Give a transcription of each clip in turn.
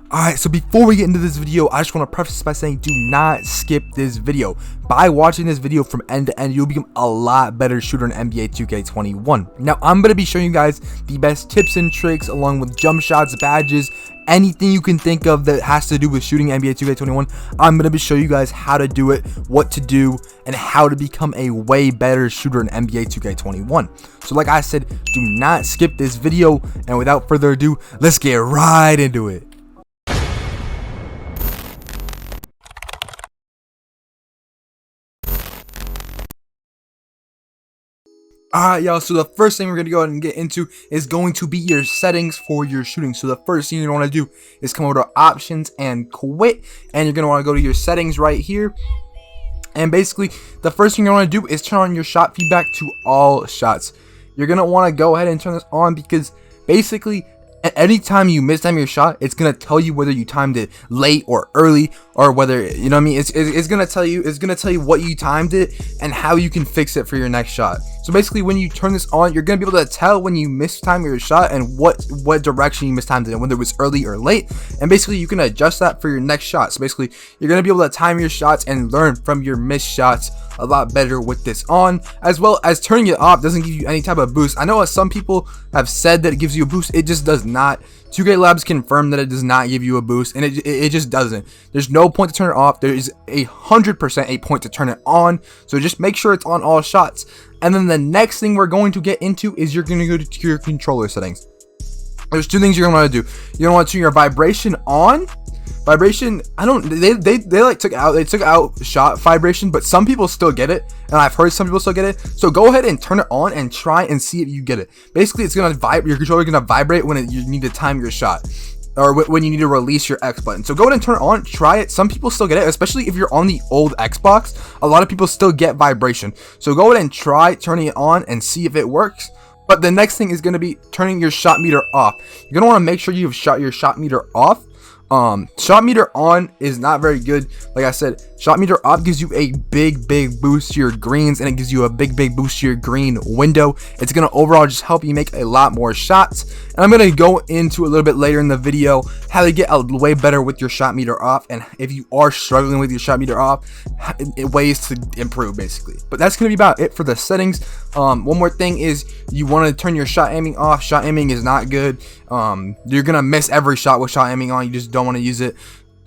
Alright, so before we get into this video, I just want to preface by saying do not skip this video. By watching this video from end to end, you'll become a lot better shooter in NBA 2K21. Now, I'm going to be showing you guys the best tips and tricks along with jump shots, badges, anything you can think of that has to do with shooting NBA 2K21. I'm going to be showing you guys how to do it, what to do, and how to become a way better shooter in NBA 2K21. So like I said, do not skip this video, and without further ado, let's get right into it. Alright y'all, so the first thing we're going to go ahead and get into is going to be your settings for your shooting. So the first thing you're going to want to do is come over to options and quit, and you're going to want to go to your settings right here. And basically the first thing you want to do is turn on your shot feedback to all shots. You're going to want to go ahead and turn this on because basically anytime you mistime your shot, it's gonna tell you whether you timed it late or early, or whether, you know what I mean, it's gonna tell you what you timed it and how you can fix it for your next shot. So basically when you turn this on, you're gonna be able to tell when you mistime your shot and what direction you mistimed it and whether it was early or late, and basically you can adjust that for your next shot. So basically you're gonna be able to time your shots and learn from your missed shots a lot better with this on, as well as turning it off doesn't give you any type of boost. I know some people have said that it gives you a boost. It just does not. 2K Labs confirmed that it does not give you a boost, and it just doesn't. There's no point to turn it off. There is 100% a point to turn it on, so just make sure it's on all shots. And then the next thing we're going to get into is you're going to go to your controller settings. There's two things you're going to want to do. You're going to want to turn your vibration on. Vibration, they took out shot vibration, but some people still get it, and I've heard some people still get it. So go ahead and turn it on and try and see if you get it. Basically, it's gonna vibrate. Your controller is gonna vibrate when you need to time your shot, or when you need to release your X button. So go ahead and turn it on, try it. Some people still get it, especially if you're on the old Xbox. A lot of people still get vibration. So go ahead and try turning it on and see if it works. But the next thing is gonna be turning your shot meter off. You're gonna want to make sure you've shot your shot meter off. Shot meter on is not very good. Like I said, shot meter off gives you a big boost to your greens, and it gives you a big boost to your green window. It's gonna overall just help you make a lot more shots, and I'm gonna go into a little bit later in the video how to get a way better with your shot meter off, and if you are struggling with your shot meter off, ways to improve basically. But that's gonna be about it for the settings. One more thing is you want to turn your shot aiming off. Shot aiming is not good. You're gonna miss every shot with shot aiming on. You just don't want to use it.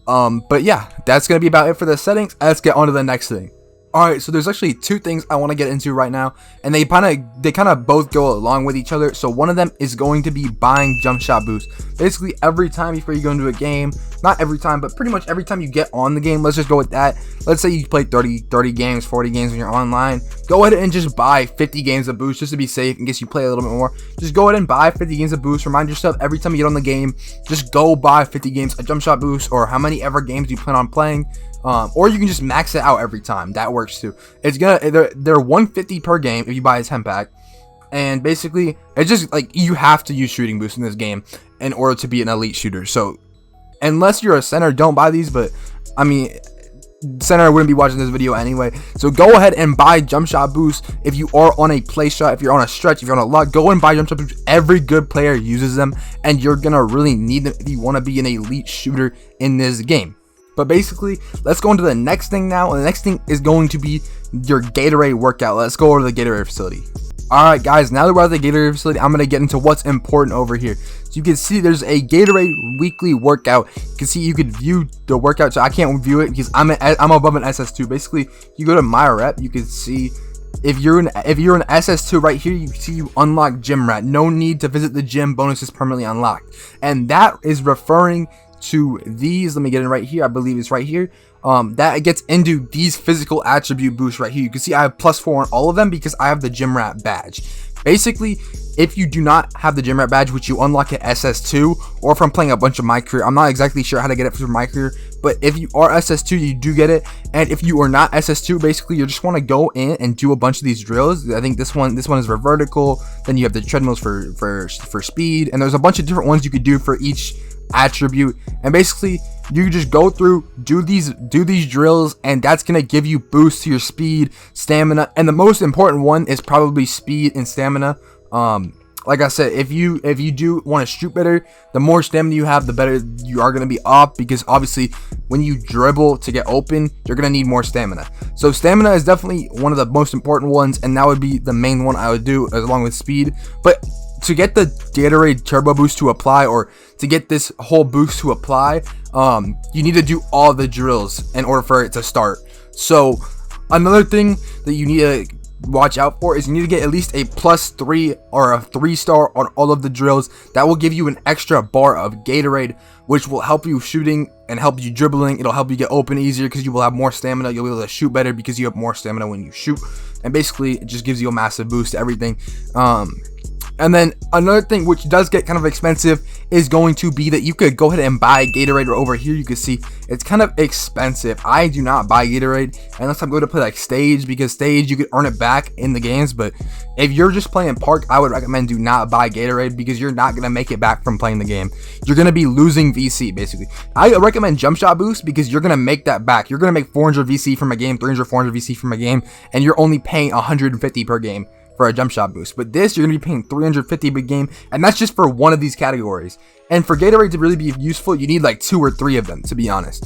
But yeah, that's gonna be about it for the settings. Let's get on to the next thing. Alright, so there's actually two things I want to get into right now, and they kind of both go along with each other. So one of them is going to be buying jump shot boost. Basically every time before you go into a game, not every time, but pretty much every time you get on the game, let's just go with that. Let's say you play 30 games, 40 games when you're online. Go ahead and just buy 50 games of boost just to be safe in case you play a little bit more. Just go ahead and buy 50 games of boost. Remind yourself every time you get on the game, just go buy 50 games of jump shot boost, or how many ever games you plan on playing. Or you can just max it out every time. That works too. It's they're 150 per game if you buy a 10 pack. And basically it's just like you have to use shooting boost in this game in order to be an elite shooter. So unless you're a center, don't buy these, but I mean, center wouldn't be watching this video anyway. So go ahead and buy jump shot boost if you are on a play shot, if you're on a stretch, if you're on a luck. Go and buy jump shot boost. Every good player uses them, and you're gonna really need them if you want to be an elite shooter in this game. But basically, let's go into the next thing now, and the next thing is going to be your GATORADE workout. Let's go over to the GATORADE facility. Alright guys, now that we're at the GATORADE facility, I'm going to get into what's important over here. So you can see there's a GATORADE weekly workout. You can see you could view the workout. So I can't view it because I'm above an SS2. Basically, you go to my rep, you can see if you're an SS2 right here, you can see you unlock gym rat. No need to visit the gym, bonus is permanently unlocked. And that is referring to these. Let me get it right here. I believe it's right here. That gets into these physical attribute boosts right here. You can see I have +4 on all of them because I have the gym rat badge. Basically, if you do not have the gym rat badge, which you unlock at SS2, or from playing a bunch of my career, I'm not exactly sure how to get it from my career, but if you are SS2, you do get it. And if you are not SS2, basically you just want to go in and do a bunch of these drills. I think this one is for vertical. Then you have the treadmills for speed, and there's a bunch of different ones you could do for each attribute. And basically you just go through, do these drills, and that's gonna give you boost to your speed, stamina, and the most important one is probably speed and stamina. like I said, if you do want to shoot better, the more stamina you have, the better you are going to be off, because obviously when you dribble to get open, you're going to need more stamina. So stamina is definitely one of the most important ones, and that would be the main one I would do, along with speed. But to get the Gatorade turbo boost to apply, or to get this whole boost to apply, you need to do all the drills in order for it to start. So another thing that you need to watch out for is you need to get at least a +3 or a 3-star on all of the drills. That will give you an extra bar of Gatorade, which will help you shooting and help you dribbling. It'll help you get open easier because you will have more stamina. You'll be able to shoot better because you have more stamina when you shoot, and basically it just gives you a massive boost to everything. And then another thing which does get kind of expensive is going to be that you could go ahead and buy Gatorade. Right over here you can see it's kind of expensive. I do not buy Gatorade unless I'm going to play like stage, because stage you could earn it back in the games. But if you're just playing park, I would recommend do not buy Gatorade, because you're not going to make it back from playing the game. You're going to be losing VC basically. I recommend jump shot boost, because you're going to make that back. You're going to make 400 VC from a game, 300, 400 VC from a game, and you're only paying 150 per game for a jump shot boost. But this, you're gonna be paying 350 per game, and that's just for one of these categories. And for Gatorade to really be useful, you need like 2 or 3 of them, to be honest.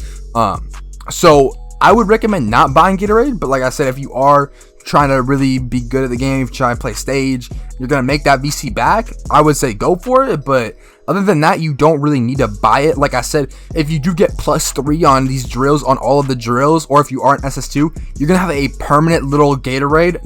So I would recommend not buying Gatorade, but like I said, if you are trying to really be good at the game, if you try and play stage, you're gonna make that VC back, I would say go for it. But other than that, you don't really need to buy it. Like I said, if you do get +3 on these drills, on all of the drills, or if you are an SS2, you're gonna have a permanent little Gatorade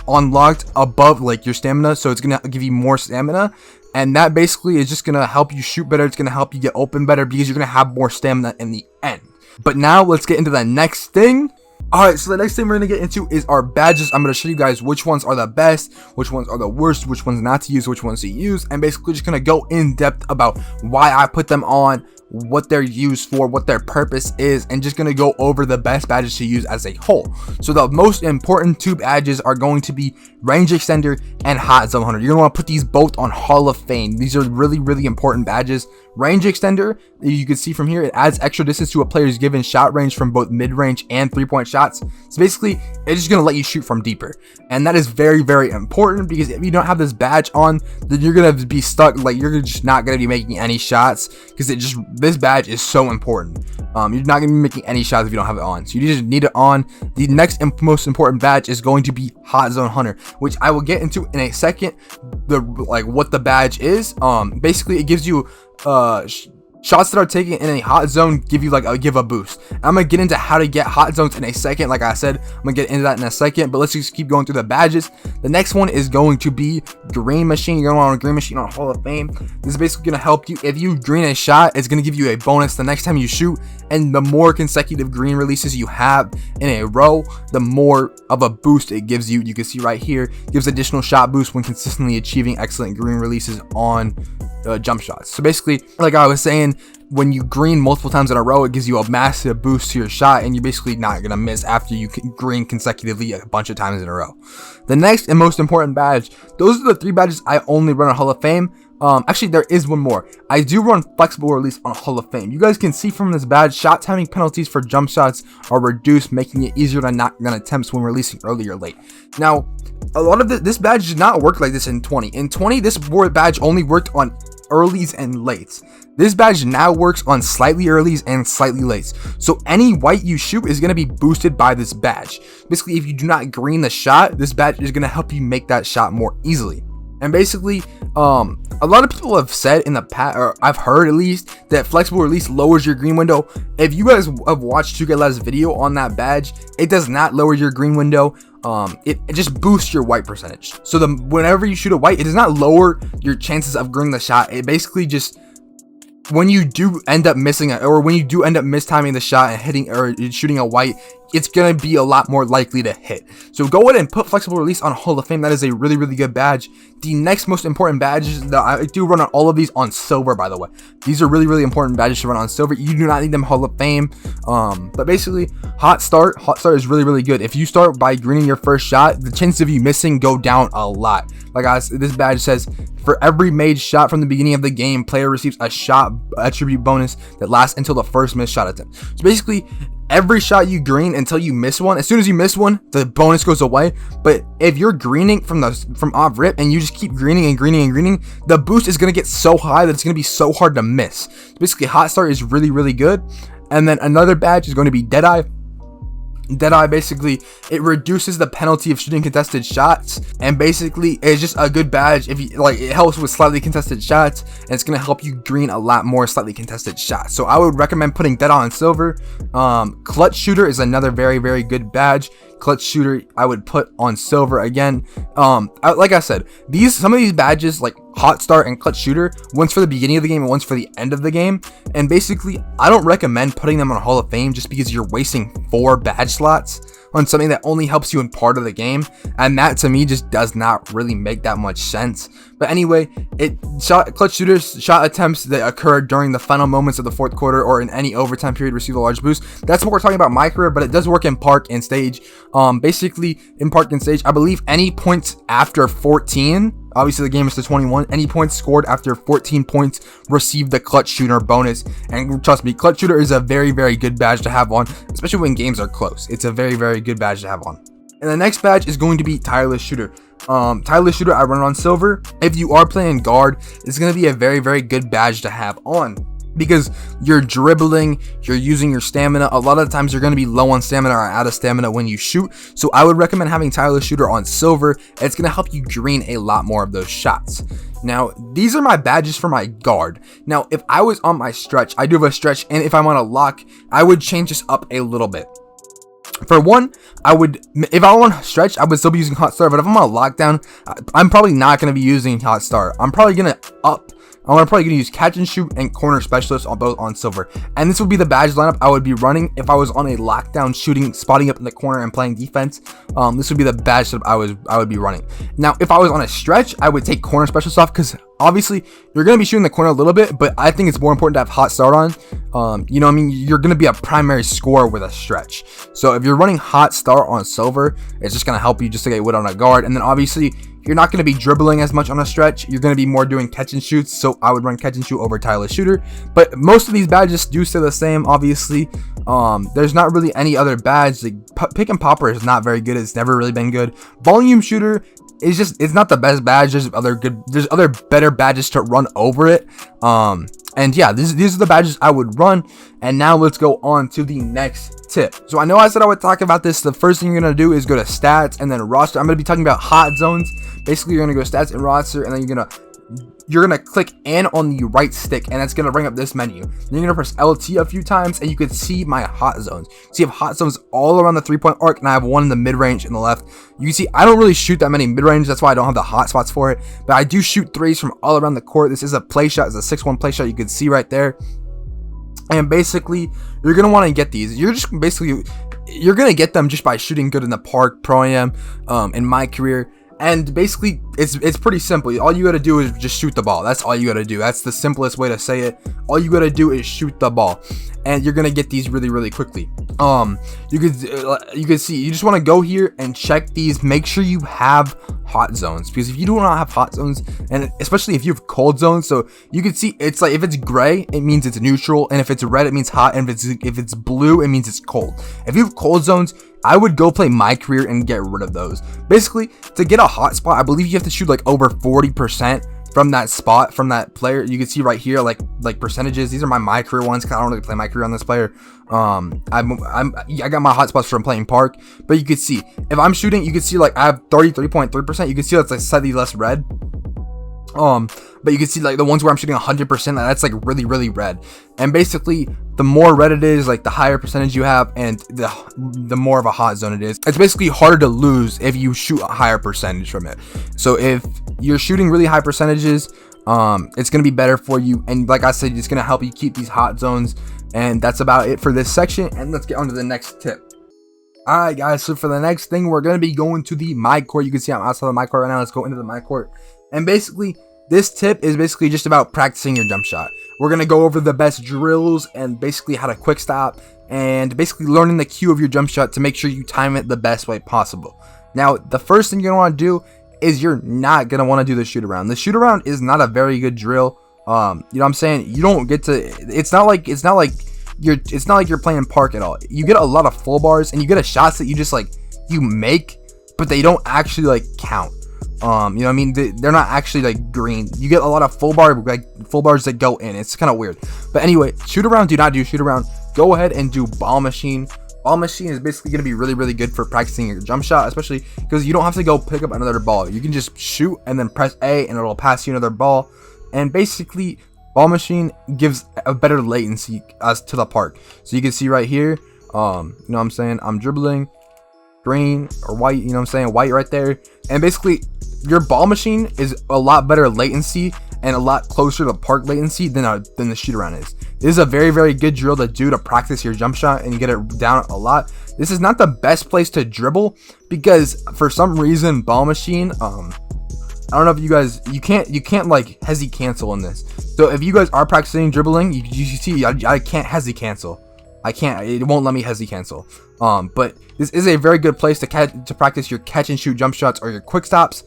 unlocked above like your stamina, so it's gonna give you more stamina, and that basically is just gonna help you shoot better. It's gonna help you get open better, because you're gonna have more stamina in the end. But now let's get into the next thing. Alright, so the next thing we're going to get into is our badges. I'm going to show you guys which ones are the best, which ones are the worst, which ones not to use, which ones to use, and basically just going to go in depth about why I put them on, what they're used for, what their purpose is, and just going to go over the best badges to use as a whole. So the most important 2 badges are going to be Range Extender and Hot Zone Hunter. You're going to want to put these both on Hall of Fame. These are really, really important badges. Range Extender, you can see from here, it adds extra distance to a player's given shot range from both mid-range and 3-point shots. So basically, it's just going to let you shoot from deeper. And that is very, very important, because if you don't have this badge on, then you're going to be stuck. Like, you're just not going to be making any shots, because this badge is so important. You're not going to be making any shots if you don't have it on. So you just need it on. The next and most important badge is going to be Hot Zone Hunter, which I will get into in a second. What the badge is. Basically, it gives you shots that are taken in a hot zone give a boost. I'm gonna get into how to get hot zones in a second. Like I said, I'm gonna get into that in a second, but let's just keep going through the badges. The next one is going to be Green Machine. You're going on a Green Machine on Hall of Fame. This is basically gonna help you. If you green a shot, it's gonna give you a bonus the next time you shoot, and the more consecutive green releases you have in a row, the more of a boost it gives you. You can see right here, gives additional shot boost when consistently achieving excellent green releases on jump shots. So basically, like I was saying, when you green multiple times in a row, it gives you a massive boost to your shot, and you're basically not gonna miss after you green consecutively a bunch of times in a row. The next and most important badge, those are the 3 badges I only run on Hall of Fame. Actually, there is one more. I do run flexible release on Hall of Fame. You guys can see from this badge, shot timing penalties for jump shots are reduced, making it easier to knock down attempts when releasing early or late. Now, a lot of this badge did not work like this in 20. In 20, this badge only worked on earlies and lates. This badge now works on slightly earlies and slightly lates. So any white you shoot is going to be boosted by this badge. Basically, if you do not green the shot, this badge is going to help you make that shot more easily. And basically, a lot of people have said in the past, or I've heard at least, that flexible release lowers your green window. If you guys have watched Tugel's video on that badge, it does not lower your green window. It just boosts your white percentage. So whenever you shoot a white, it does not lower your chances of greening the shot. It basically just, when you do end up missing it, or when you do end up mistiming the shot and hitting or shooting a white, it's gonna be a lot more likely to hit. So go ahead and put flexible release on Hall of Fame. That is a really, really good badge. The next most important badges that I do run on all of these on silver, by the way. These are really, really important badges to run on silver. You do not need them Hall of Fame. But basically, hot start is really, really good. If you start by greening your first shot, the chances of you missing go down a lot. Like this badge says, for every made shot from the beginning of the game, player receives a shot attribute bonus that lasts until the first missed shot attempt. So basically, every shot you green until you miss one, as soon as you miss one, the bonus goes away. But if you're greening from off rip and you just keep greening and greening and greening, the boost is going to get so high that it's going to be so hard to miss. So basically, hot start is really, really good. And then another badge is going to be Deadeye. Deadeye, basically, it reduces the penalty of shooting contested shots, and basically it's just a good badge. If you like, it helps with slightly contested shots, and it's gonna help you green a lot more slightly contested shots. So I would recommend putting Deadeye on silver. Clutch Shooter is another very, very good badge. Clutch Shooter I would put on silver again. Like I said, some of these badges, like Hot Start and Clutch Shooter, one's for the beginning of the game and one's for the end of the game, and basically I don't recommend putting them on Hall of Fame just because you're wasting 4 badge slots on something that only helps you in part of the game, and that to me just does not really make that much sense. But anyway, Clutch Shooters shot attempts that occur during the final moments of the fourth quarter or in any overtime period receive a large boost. That's what we're talking about my career, but it does work in Park and Stage. Basically in Park and Stage, I believe any points after 14, obviously the game is to 21, any points scored after 14 points receive the Clutch Shooter bonus. And trust me, Clutch Shooter is a very, very good badge to have on, especially when games are close. It's a very, very good badge to have on. And the next badge is going to be Tireless Shooter. Tireless Shooter, I run it on silver. If you are playing guard, it's going to be a very, very good badge to have on, because you're dribbling, you're using your stamina. A lot of the times you're going to be low on stamina or out of stamina when you shoot. So I would recommend having Tireless Shooter on silver. It's going to help you green a lot more of those shots. Now, these are my badges for my guard. Now, if I was on my stretch, I do have a stretch, and if I'm on a lock, I would change this up a little bit. For one, if I want to stretch, I would still be using Hot Star, but if I'm on lockdown, I'm probably not going to be using Hot Star. I'm probably going to use Catch and Shoot and Corner Specialist on both on silver. And this would be the badge lineup I would be running if I was on a lockdown shooting, spotting up in the corner and playing defense. This would be the badge that I would be running. Now, if I was on a stretch, I would take Corner Specialist off, because obviously you're going to be shooting the corner a little bit, but I think it's more important to have Hot Start on. You know what I mean? You're going to be a primary scorer with a stretch. So if you're running Hot Start on silver, it's just going to help you just to get wood on a guard. And then obviously you're not going to be dribbling as much on a stretch. You're going to be more doing catch and shoots. So I would run Catch and Shoot over Tireless Shooter. But most of these badges do stay the same, obviously. There's not really any other badge. Like Pick and Popper is not very good. It's never really been good. Volume Shooter is it's not the best badge. There's other better badges to run over it. And yeah, these are the badges I would run. And now let's go on to the next tip. So I know I said I would talk about this. The first thing you're going to do is go to stats and then roster. I'm going to be talking about hot zones. Basically, you're going to go stats and roster, and then you're gonna click N on the right stick, and it's gonna bring up this menu. Then you're gonna press LT a few times, and you can see my hot zones. So you have hot zones all around the 3-point arc, and I have one in the mid-range in the left. You can see I don't really shoot that many mid-range. That's why I don't have the hot spots for it, but I do shoot threes from all around the court. This is a play shot. It's a 6-1 play shot. You can see right there. And basically, you're gonna want to get these. You're gonna get them just by shooting good in the park, pro-am, in my career. And basically, it's pretty simple. All you gotta do is just shoot the ball. That's all you gotta do. That's the simplest way to say it. All you gotta do is shoot the ball, and you're gonna get these really, really quickly. You can see, you just want to go here and check these. Make sure you have hot zones, because if you do not have hot zones, and especially if you have cold zones, so you can see it's like if it's gray, it means it's neutral, and if it's red, it means hot, and if it's blue, it means it's cold. If you have cold zones, I would go play my career and get rid of those. Basically, to get a hot spot, I believe you have to shoot like over 40% from that spot, from that player. You can see right here, like percentages. These are my career ones, because I don't really play my career on this player. I got my hot spots from playing park, but you can see if I'm shooting, you can see like I have 33.3%. You can see that's like slightly less red. But you can see like the ones where I'm shooting 100%, that's like really, really red. And basically, the more red it is, like the higher percentage you have, and the more of a hot zone it is. It's basically harder to lose if you shoot a higher percentage from it. So if you're shooting really high percentages, it's gonna be better for you. And like I said, it's gonna help you keep these hot zones. And that's about it for this section. And let's get on to the next tip. Alright guys, so for the next thing, we're going to be going to the my court. You can see I'm outside of my court right now. Let's go into the my court. And basically, this tip is basically just about practicing your jump shot. We're going to go over the best drills and basically how to quick stop, and basically learning the cue of your jump shot to make sure you time it the best way possible. Now, the first thing you're going to want to do is you're not gonna want to do the shoot around. The shoot around is not a very good drill. You know what I'm saying? You don't get to. It's not like you're playing park at all. You get a lot of full bars and you get shots that you just like you make, but they don't actually like count. You know what I mean? They're not actually like green. You get a lot of full bars that go in. It's kind of weird. But anyway, shoot around. Do not do shoot around. Go ahead and do ball machine. Ball machine is basically going to be really, really good for practicing your jump shot, especially because you don't have to go pick up another ball. You can just shoot and then press A and it'll pass you another ball. And basically, ball machine gives a better latency as to the park. So you can see right here, you know what I'm saying? I'm dribbling green or white, you know what I'm saying? White right there. And basically, your ball machine is a lot better latency and a lot closer to park latency than the shoot around is. This is a very, very good drill to do to practice your jump shot and get it down a lot. This is not the best place to dribble because for some reason ball machine, I don't know if you guys, you can't like hesi cancel in this. So if you guys are practicing dribbling, you see I can't hesi cancel. It won't let me hesi cancel. But this is a very good place to practice your catch and shoot jump shots or your quick stops.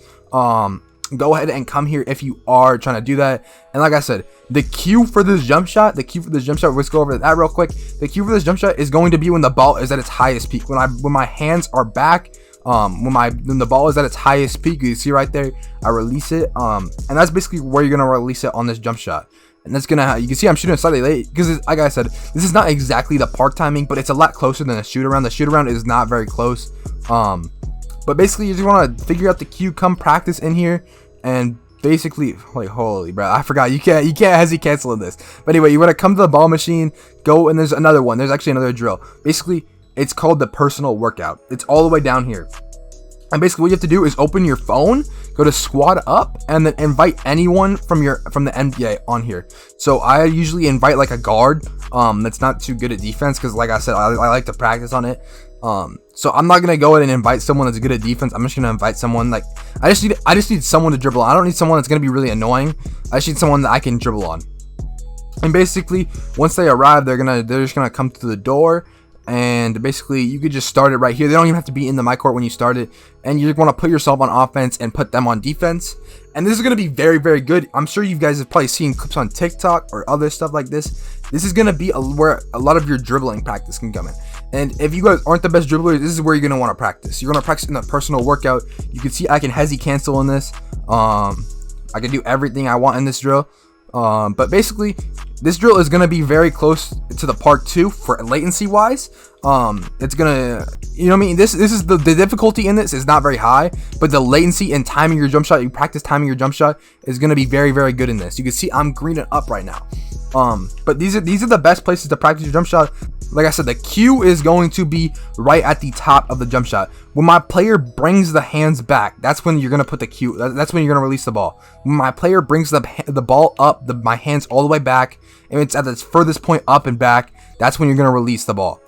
Go ahead and come here if you are trying to do that. And like I said, the cue for this jump shot, let's go over that real quick. The cue for this jump shot is going to be when the ball is at its highest peak. When my hands are back, when the ball is at its highest peak, you see right there, I release it. And that's basically where you're gonna release it on this jump shot. And that's gonna, you can see I'm shooting slightly late because, like I said, this is not exactly the park timing, but it's a lot closer than a shoot around. The shoot around is not very close. But basically, you just want to figure out the cue, come practice in here, and basically, like, holy bro, I forgot you can't hesi cancel in this. But anyway, you want to come to the ball machine, go, and there's another one. There's actually another drill. Basically, it's called the personal workout. It's all the way down here. And basically, what you have to do is open your phone, go to squad up, and then invite anyone from the NBA on here. So I usually invite like a guard that's not too good at defense because, like I said, I like to practice on it. So I'm not gonna go ahead and invite someone that's good at defense. I'm just gonna invite someone like I just need someone to dribble on. I don't need someone that's gonna be really annoying. I just need someone that I can dribble on. And basically, once they arrive, they're just gonna come to the door. And basically, you could just start it right here. They don't even have to be in the my court when you start it. And you want to put yourself on offense and put them on defense. And this is going to be very, very good. I'm sure you guys have probably seen clips on TikTok or other stuff like this. This is going to be where a lot of your dribbling practice can come in. And if you guys aren't the best dribblers, this is where you're going to want to practice. You're going to practice in the personal workout. You can see I can hesi cancel in this. I can do everything I want in this drill. But basically, this drill is going to be very close to the park too for latency wise. It's gonna, you know what I mean? This is the difficulty in this is not very high, but the latency and timing your jump shot, you practice timing your jump shot, is gonna be very, very good in this. You can see I'm greening up right now. But these are the best places to practice your jump shot. Like I said, the cue is going to be right at the top of the jump shot. When my player brings the hands back, that's when you're going to put the cue. That's when you're going to release the ball. When my player brings the ball up, my hands all the way back, and it's at its furthest point up and back, that's when you're going to release the ball.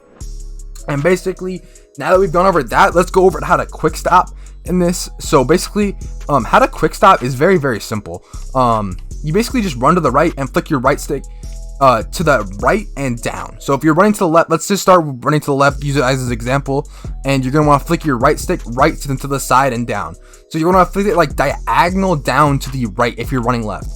And basically, now that we've gone over that, let's go over how to quick stop in this. So basically, how to quick stop is very, very simple. You basically just run to the right and flick your right stick to the right and down. So if you're running to the left, let's just start running to the left, use it as an example, and you're gonna want to flick your right stick right to the side and down. So you're gonna flick it like diagonal down to the right if you're running left,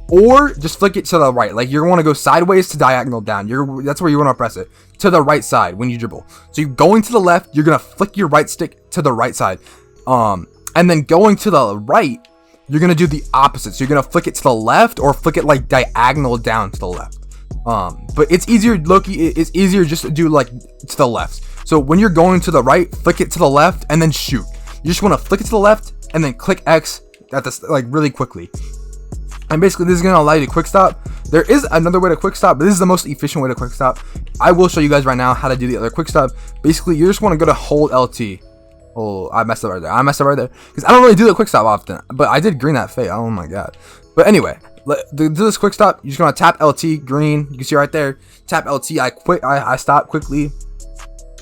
or just flick it to the right. Like you're gonna want to go sideways to diagonal down. That's where you want to press it, to the right side when you dribble. So you're going to the left, you're gonna flick your right stick to the right side, and then going to the right, you're gonna do the opposite. So you're gonna flick it to the left or flick it like diagonal down to the left. But it's easier, Loki, it's easier just to do like to the left. So when you're going to the right, flick it to the left and then shoot. You just want to flick it to the left and then click X at this, like really quickly. And basically this is going to allow you to quick stop. There is another way to quick stop, but this is the most efficient way to quick stop. I will show you guys right now how to do the other quick stop. Basically, you just want to go to hold LT. Oh, I messed up right there. Because I don't really do the quick stop often, but I did green that fade. Oh my god. But anyway, to do this quick stop, you're just gonna tap LT, green. You can see right there. Tap LT. I stop quickly.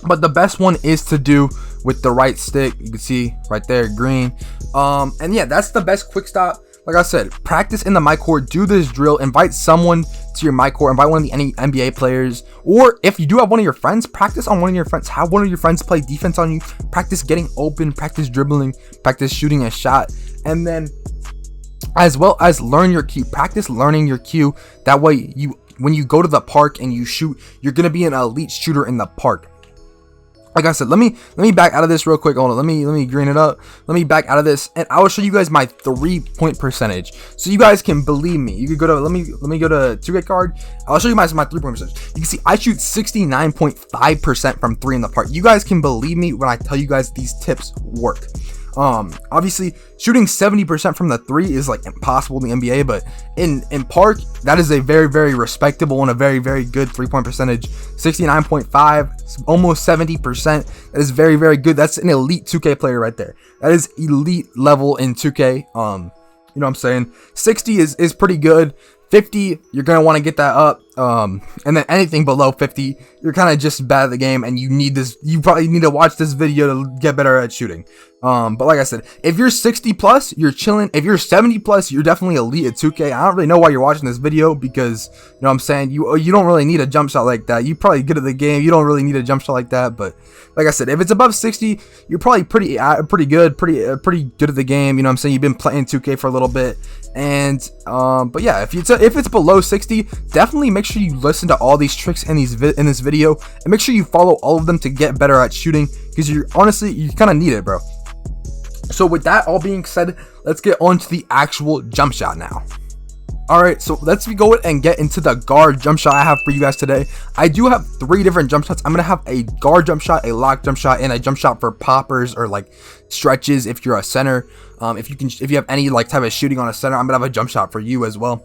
But the best one is to do with the right stick. You can see right there, green. And yeah, that's the best quick stop. Like I said, practice in the my court. Do this drill. Invite someone to your my court, invite one of the any NBA players, or if you do have one of your friends, practice on one of your friends. Have one of your friends play defense on you. Practice getting open, practice dribbling, practice shooting a shot, and then as well as learn your cue. Practice learning your cue. That way, when you go to the park and you shoot, you're gonna be an elite shooter in the park. Like I said, let me back out of this real quick. Hold on, let me green it up. Let me back out of this, and I will show you guys my 3-point percentage, so you guys can believe me. You could go to let me go to 2K card. I'll show you my 3-point percentage. You can see I shoot 69.5% from 3 in the park. You guys can believe me when I tell you guys these tips work. Obviously shooting 70% from the 3 is like impossible in the NBA, but in park, that is a very, very respectable and a very, very good 3-point percentage. 69.5, almost 70%. That is very, very good. That's an elite 2K player right there. That is elite level in 2K. You know what I'm saying? 60 is pretty good. 50, you're gonna want to get that up, and then anything below 50, you're kind of just bad at the game, and you probably need to watch this video to get better at shooting. But like I said, if you're 60 plus, you're chilling. If you're 70 plus, you're definitely elite at 2K. I don't really know why you're watching this video, because you know what I'm saying, you don't really need a jump shot like that. You probably good at the game. You don't really need a jump shot like that. But like I said, if it's above 60, you're probably pretty good, pretty good at the game. You know what I'm saying? You've been playing 2K for a little bit. And but yeah, if it's below 60, definitely make sure you listen to all these tricks in this video, and make sure you follow all of them to get better at shooting, because you kind of need it, bro. So with that all being said, let's get on to the actual jump shot now. Alright, so let's go and get into the guard jump shot I have for you guys today. I do have 3 different jump shots. I'm going to have a guard jump shot, a lock jump shot, and a jump shot for poppers or like stretches if you're a center. If you have any like type of shooting on a center, I'm going to have a jump shot for you as well.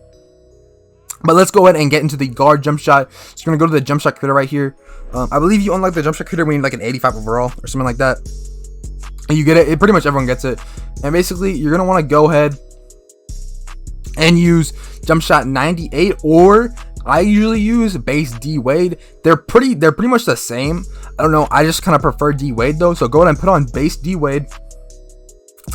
But let's go ahead and get into the guard jump shot. So you're going to go to the jump shot creator right here. I believe you unlock the jump shot creator when you need like an 85 overall or something like that. And you get it. Pretty much everyone gets it. And basically, you're going to want to go ahead and use jump shot 98, or I usually use base D Wade. They're pretty much the same. I don't know, I just kind of prefer D Wade though. So go ahead and put on base D Wade.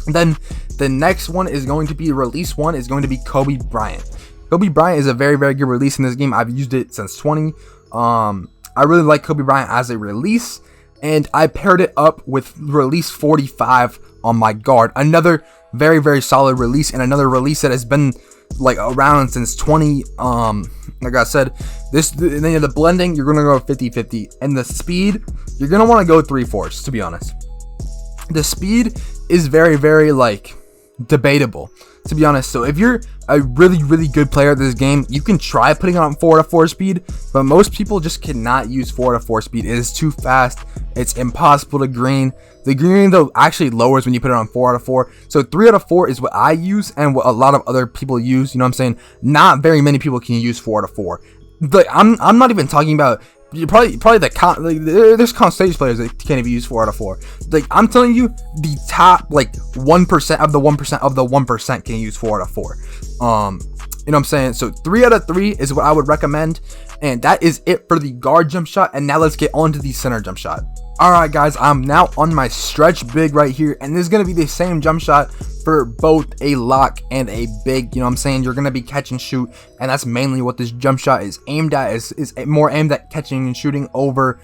Then the next one is going to be release 1 is going to be Kobe Bryant. Kobe Bryant is a very, very good release in this game. I've used it since 20. I really like Kobe Bryant as a release, and I paired it up with release 45 on my guard. Another very, very solid release, and another release that has been like around since 20. Like I said, then the blending, you're gonna go 50-50, and the speed, you're gonna want to go 3/4, to be honest. The speed is very, very like debatable, to be honest. So if you're a really, really good player at this game, you can try putting on 4/4 speed, but most people just cannot use 4/4 speed. It is too fast. It's impossible to green. The green though actually lowers when you put it on 4/4. So 3/4 is what I use and what a lot of other people use. You know what I'm saying? Not very many people can use 4/4. Like I'm not even talking about probably there's stage players that can't even use 4/4. Like I'm telling you, the top like 1% of the 1% of the 1% can use 4/4. You know what I'm saying? So 3/3 is what I would recommend, and that is it for the guard jump shot. And now let's get on to the center jump shot. Alright guys, I'm now on my stretch big right here, and this is going to be the same jump shot for both a lock and a big. You know what I'm saying? You're going to be catch and shoot, and that's mainly what this jump shot is aimed at, is more aimed at catching and shooting over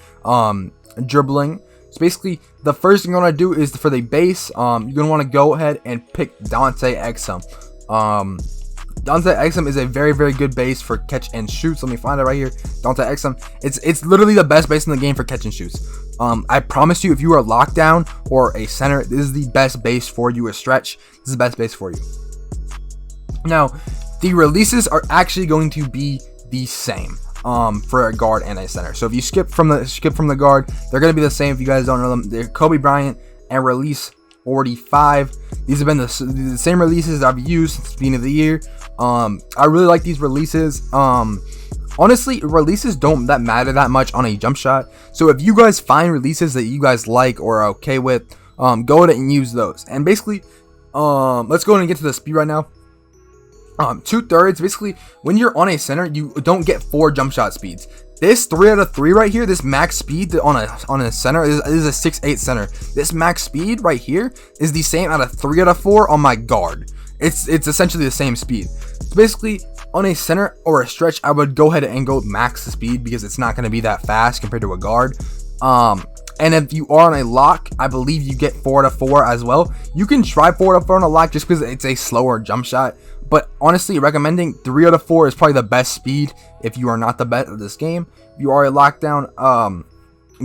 dribbling. So basically, the first thing you're going to do is for the base, you're going to want to go ahead and pick Dante Exum. Dante Exum is a very, very good base for catch and shoots. Let me find it right here. Dante Exum. It's literally the best base in the game for catch and shoots. I promise you, if you are locked down or a center, this is the best base for you. A stretch, this is the best base for you. Now, the releases are actually going to be the same for a guard and a center. So if you skip from the guard, they're going to be the same. If you guys don't know them, they're Kobe Bryant and release 45. These have been the same releases that I've used since the beginning of the year. I really like these releases. Honestly, releases don't matter that much on a jump shot. So if you guys find releases that you guys like or are okay with, go ahead and use those. And basically, let's go ahead and get to the speed right now. 2/3, basically, when you're on a center, you don't get 4 jump shot speeds. This 3/3 right here, this max speed on a center is a 6'8" center. This max speed right here is the same out of 3/4 on my guard. it's essentially the same speed. So basically, on a center or a stretch, I would go ahead and go max the speed because it's not going to be that fast compared to a guard. And if you are on a lock, I believe you get 4 out of 4 as well. You can try 4 out of 4 on a lock just because it's a slower jump shot. But honestly, recommending 3 out of 4 is probably the best speed if you are not the best of this game. If you are a lockdown,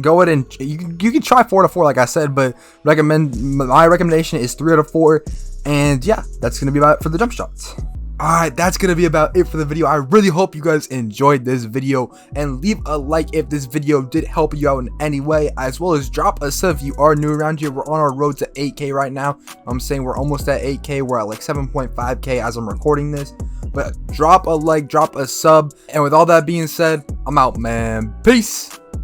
go ahead and you can try 4 out of 4 like I said, but my recommendation is 3 out of 4. And yeah, that's gonna be about it for the jump shots. Alright, that's gonna be about it for the video. I really hope you guys enjoyed this video, and leave a like if this video did help you out in any way, as well as drop a sub if you are new around here. We're on our road to 8K right now. I'm saying we're almost at 8K. We're at like 7.5K as I'm recording this, but drop a like, drop a sub, and with all that being said, I'm out, man. Peace.